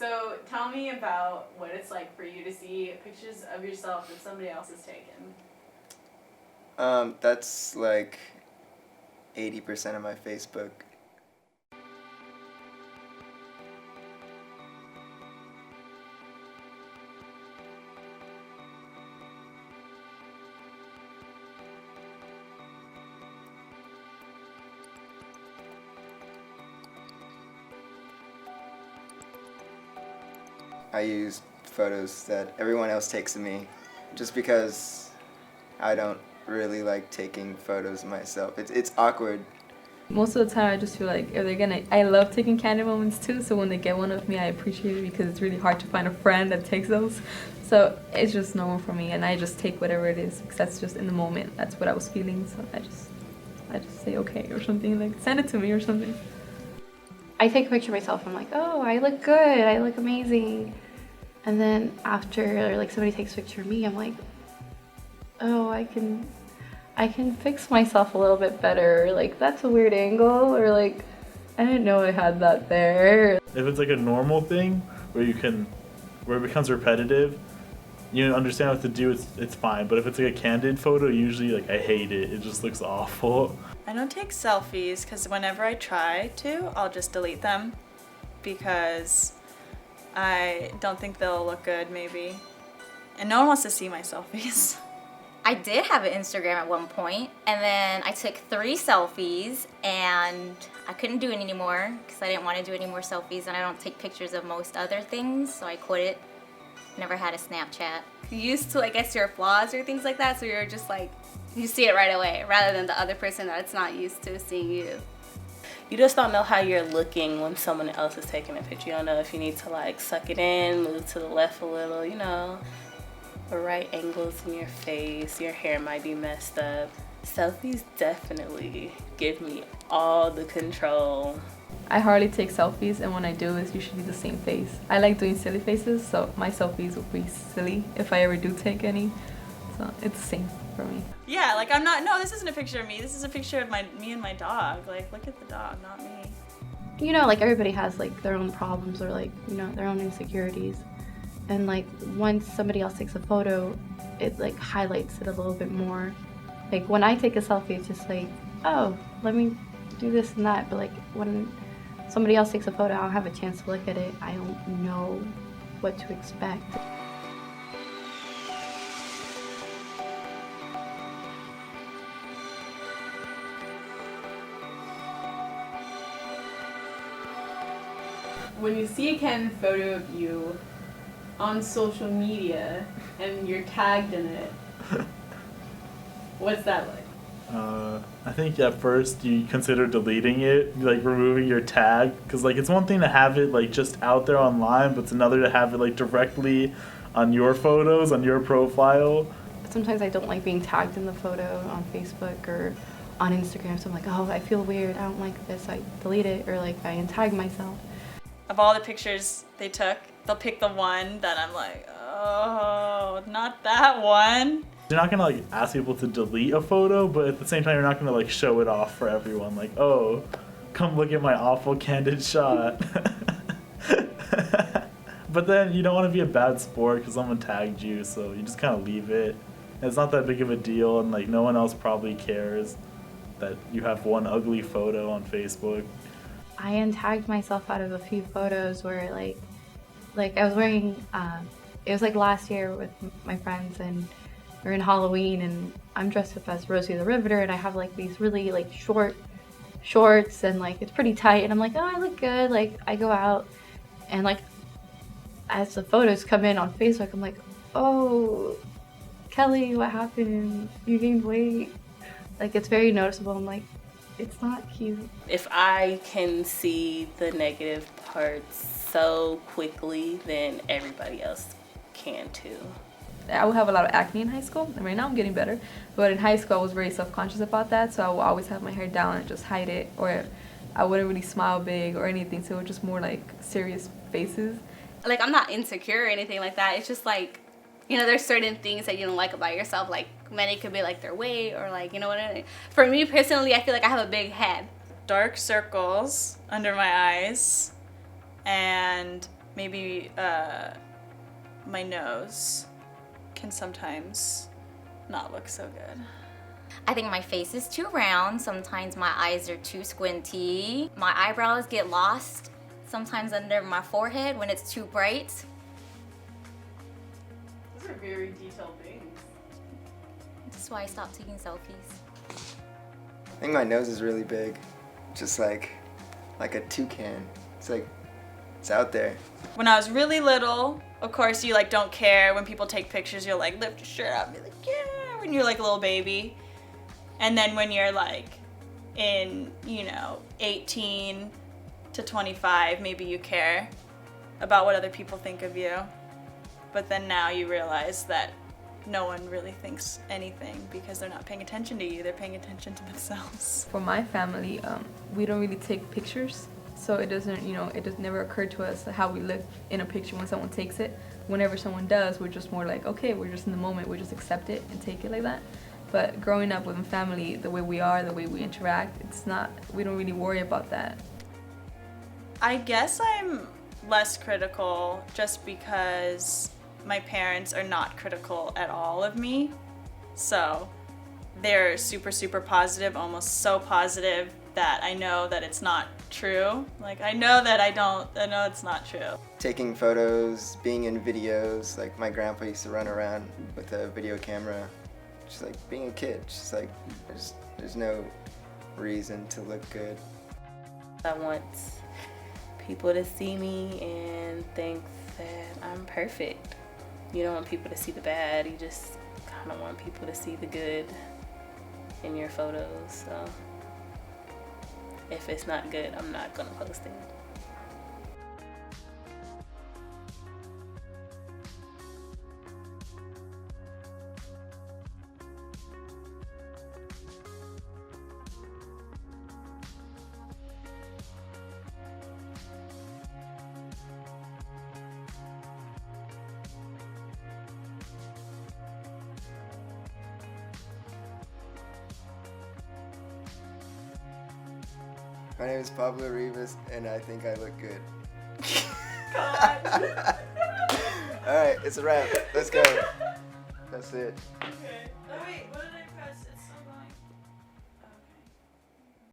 So tell me about what it's like for you to see pictures of yourself that somebody else has taken. That's like 80% of my Facebook. I use photos that everyone else takes of me just because I don't really like taking photos myself. It's awkward. Most of the time I just feel like if they're gonna, I love taking candid moments too, so when they get one of me I appreciate it because it's really hard to find a friend that takes those. So it's just normal for me and I just take whatever it is because that's just in the moment, that's what I was feeling, so I just say okay or something, like send it to me or something. I take a picture of myself, I'm like, oh, I look good, I look amazing. And then after like somebody takes a picture of me, I'm like, oh, I can fix myself a little bit better. Like, that's a weird angle, or like, I didn't know I had that there. If it's like a normal thing where where it becomes repetitive, you understand what to do, it's fine. But if it's like a candid photo, usually like I hate it. It just looks awful. I don't take selfies because whenever I try to, I'll just delete them because I don't think they'll look good maybe. And no one wants to see my selfies. I did have an Instagram at one point, and then I took 3 selfies, and I couldn't do it anymore because I didn't want to do any more selfies, and I don't take pictures of most other things, so I quit it. Never had a Snapchat. You're used to, I guess, your flaws or things like that, so you're just like, you see it right away, rather than the other person that's not used to seeing you. You just don't know how you're looking when someone else is taking a picture. You don't know if you need to like suck it in, move to the left a little, you know. The right angles in your face, your hair might be messed up. Selfies definitely give me all the control. I hardly take selfies, and when I do, it's usually the same face. I like doing silly faces, so my selfies will be silly if I ever do take any. So it's the same for me. Yeah, like I'm not, no, this isn't a picture of me. This is a picture of me and my dog. Like, look at the dog, not me. You know, like everybody has like their own problems or like, you know, their own insecurities. And like once somebody else takes a photo, it like highlights it a little bit more. Like when I take a selfie, it's just like, oh, let me do this and that. But like when somebody else takes a photo, I don't have a chance to look at it. I don't know what to expect. When you see a candid photo of you on social media and you're tagged in it, what's that like? I think at first you consider deleting it, like removing your tag, because like it's one thing to have it like just out there online, but it's another to have it like directly on your photos, on your profile. But sometimes I don't like being tagged in the photo on Facebook or on Instagram, so I'm like, oh, I feel weird, I don't like this, I delete it, or like I untag myself. Of all the pictures they took, they'll pick the one that I'm like, oh, not that one. You're not gonna like ask people to delete a photo, but at the same time you're not gonna like show it off for everyone, like, oh, come look at my awful candid shot. But then you don't want to be a bad sport because someone tagged you, so you just kind of leave it. And it's not that big of a deal, and like no one else probably cares that you have one ugly photo on Facebook. I untagged myself out of a few photos where like I was wearing, it was like last year with my friends, and we're in Halloween and I'm dressed up as Rosie the Riveter, and I have like these really like short shorts and like it's pretty tight, and I'm like, oh, I look good. Like I go out and like as the photos come in on Facebook, I'm like, oh, Kelly, what happened? You gained weight. Like it's very noticeable. I'm like, it's not cute. If I can see the negative parts so quickly, then everybody else can too. I would have a lot of acne in high school, and right now I'm getting better. But in high school, I was very self-conscious about that, so I would always have my hair down and just hide it, or I wouldn't really smile big or anything, so it was just more like serious faces. Like, I'm not insecure or anything like that. It's just like, you know, there's certain things that you don't like about yourself. Like, many could be like their weight or like, you know what I mean? For me personally, I feel like I have a big head. Dark circles under my eyes and maybe my nose can sometimes not look so good. I think my face is too round. Sometimes my eyes are too squinty. My eyebrows get lost sometimes under my forehead when it's too bright. Those are very detailed things. That's why I stopped taking selfies. I think my nose is really big, just like a toucan. It's out there. When I was really little, of course you like don't care when people take pictures. You'll like lift your shirt up and be like, yeah, when you're like a little baby. And then when you're like in, 18 to 25, maybe you care about what other people think of you. But then now you realize that no one really thinks anything because they're not paying attention to you. They're paying attention to themselves. For my family, we don't really take pictures. So it doesn't, it just never occurred to us how we look in a picture when someone takes it. Whenever someone does, we're just more like, okay, we're just in the moment. We just accept it and take it like that. But growing up with family, the way we are, the way we interact, we don't really worry about that. I guess I'm less critical just because my parents are not critical at all of me. So they're super, super positive, almost so positive that I know that it's not true. Like I know it's not true. Taking photos, being in videos, like my grandpa used to run around with a video camera, just like being a kid, just like there's no reason to look good. I want people to see me and think that I'm perfect. You don't want people to see the bad, you just kind of want people to see the good in your photos. So if it's not good, I'm not gonna post it. My name is Pablo Rivas, and I think I look good. God. All right, it's a wrap. Let's go. That's it. Okay. Oh wait, what